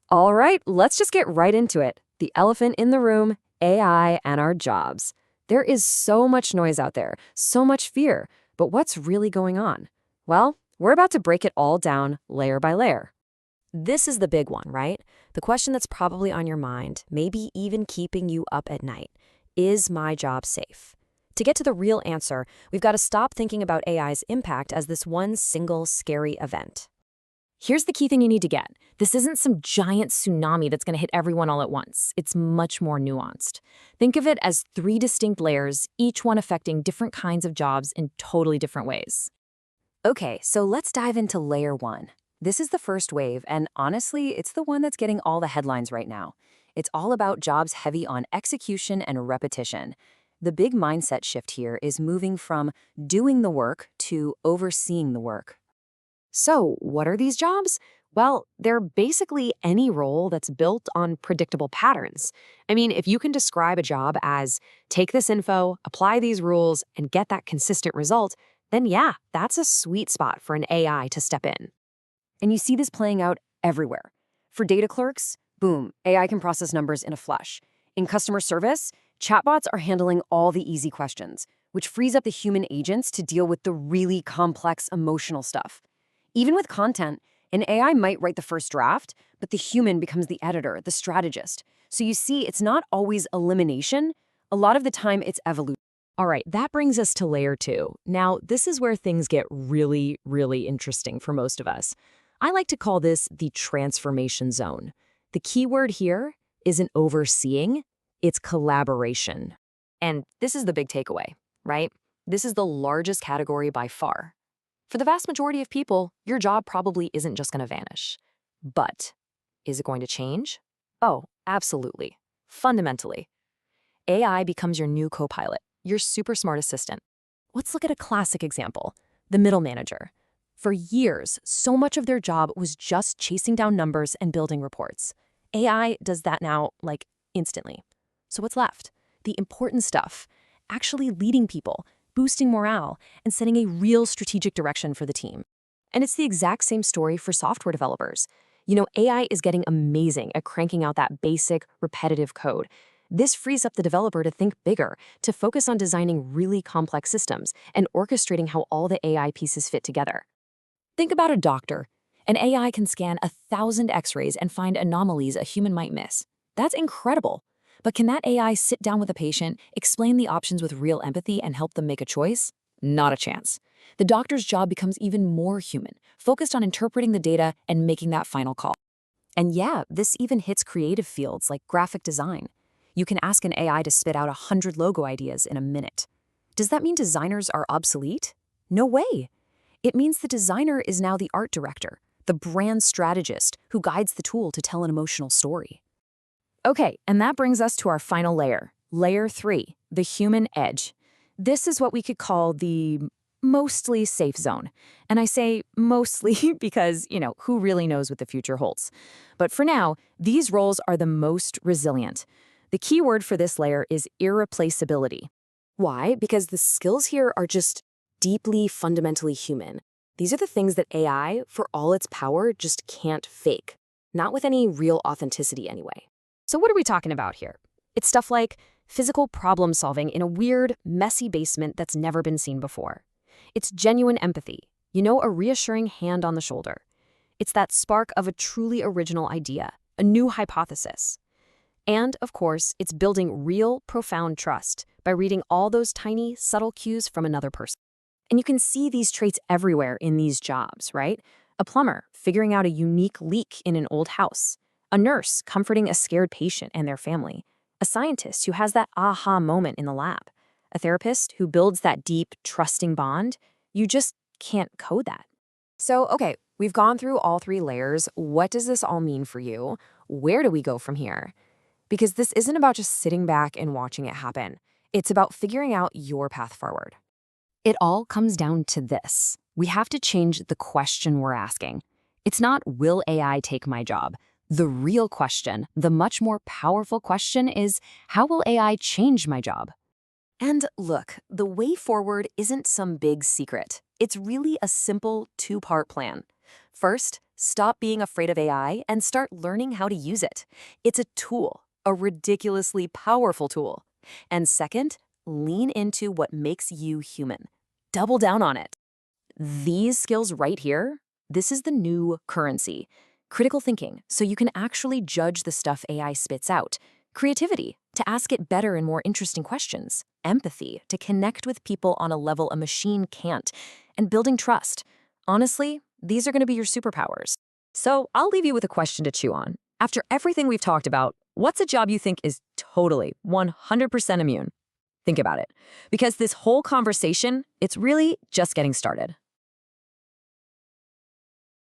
All right, let's just get right into it. The elephant in the room, AI and our jobs. There is so much noise out there, so much fear, but what's really going on? Well, we're about to break it all down layer by layer. This is the big one, right? The question that's probably on your mind, maybe even keeping you up at night. Is my job safe? To get to the real answer, we've got to stop thinking about AI's impact as this one single scary event. Here's the key thing you need to get. This isn't some giant tsunami that's going to hit everyone all at once. It's much more nuanced. Think of it as three distinct layers, each one affecting different kinds of jobs in totally different ways. Okay, so let's dive into layer one. This is the first wave, and honestly, it's the one that's getting all the headlines right now. It's all about jobs heavy on execution and repetition. The big mindset shift here is moving from doing the work to overseeing the work. So, what are these jobs? Well, they're basically any role that's built on predictable patterns. I mean, if you can describe a job as take this info, apply these rules, and get that consistent result, then yeah, that's a sweet spot for an AI to step in. And you see this playing out everywhere. For data clerks, boom, AI can process numbers in a flash. In customer service, chatbots are handling all the easy questions, which frees up the human agents to deal with the really complex emotional stuff. Even with content, an AI might write the first draft, but the human becomes the editor, the strategist. So you see, it's not always elimination. A lot of the time, it's evolution. All right, that brings us to layer two. Now, this is where things get really, really interesting for most of us. I like to call this the transformation zone. The key word here isn't overseeing, it's collaboration. And this is the big takeaway, right? This is the largest category by far. For the vast majority of people, your job probably isn't just going to vanish. But is it going to change? Oh, absolutely. Fundamentally. AI becomes your new co-pilot, your super smart assistant. Let's look at a classic example, the middle manager. For years, so much of their job was just chasing down numbers and building reports. AI does that now, like, instantly. So what's left? The important stuff, actually leading people, boosting morale, and setting a real strategic direction for the team. And it's the exact same story for software developers. You know, AI is getting amazing at cranking out that basic, repetitive code. This frees up the developer to think bigger, to focus on designing really complex systems and orchestrating how all the AI pieces fit together. Think about a doctor. An AI can scan 1,000 X-rays and find anomalies a human might miss. That's incredible. But can that AI sit down with a patient, explain the options with real empathy, and help them make a choice? Not a chance. The doctor's job becomes even more human, focused on interpreting the data and making that final call. And yeah, this even hits creative fields like graphic design. You can ask an AI to spit out 100 logo ideas in a minute. Does that mean designers are obsolete? No way. It means the designer is now the art director, the brand strategist who guides the tool to tell an emotional story. Okay, and that brings us to our final layer, layer three, the human edge. This is what we could call the mostly safe zone. And I say mostly because, who really knows what the future holds? But for now, these roles are the most resilient. The key word for this layer is irreplaceability. Why? Because the skills here are just deeply, fundamentally human. These are the things that AI, for all its power, just can't fake. Not with any real authenticity anyway. So what are we talking about here? It's stuff like physical problem solving in a weird, messy basement that's never been seen before. It's genuine empathy, a reassuring hand on the shoulder. It's that spark of a truly original idea, a new hypothesis. And, of course, it's building real, profound trust by reading all those tiny, subtle cues from another person. And you can see these traits everywhere in these jobs, right? A plumber figuring out a unique leak in an old house. A nurse comforting a scared patient and their family. A scientist who has that aha moment in the lab. A therapist who builds that deep, trusting bond. You just can't code that. So, okay, we've gone through all three layers. What does this all mean for you? Where do we go from here? Because this isn't about just sitting back and watching it happen. It's about figuring out your path forward. It all comes down to this. We have to change the question we're asking. It's not, will AI take my job? The real question, the much more powerful question is, how will AI change my job? And look, the way forward isn't some big secret. It's really a simple two-part plan. First, stop being afraid of AI and start learning how to use it. It's a tool, a ridiculously powerful tool. And second, lean into what makes you human. Double down on it. These skills right here, this is the new currency. Critical thinking, so you can actually judge the stuff AI spits out. Creativity, to ask it better and more interesting questions. Empathy, to connect with people on a level a machine can't. And building trust. Honestly, these are going to be your superpowers. So I'll leave you with a question to chew on. After everything we've talked about, what's a job you think is totally 100% immune? Think about it. Because this whole conversation, it's really just getting started.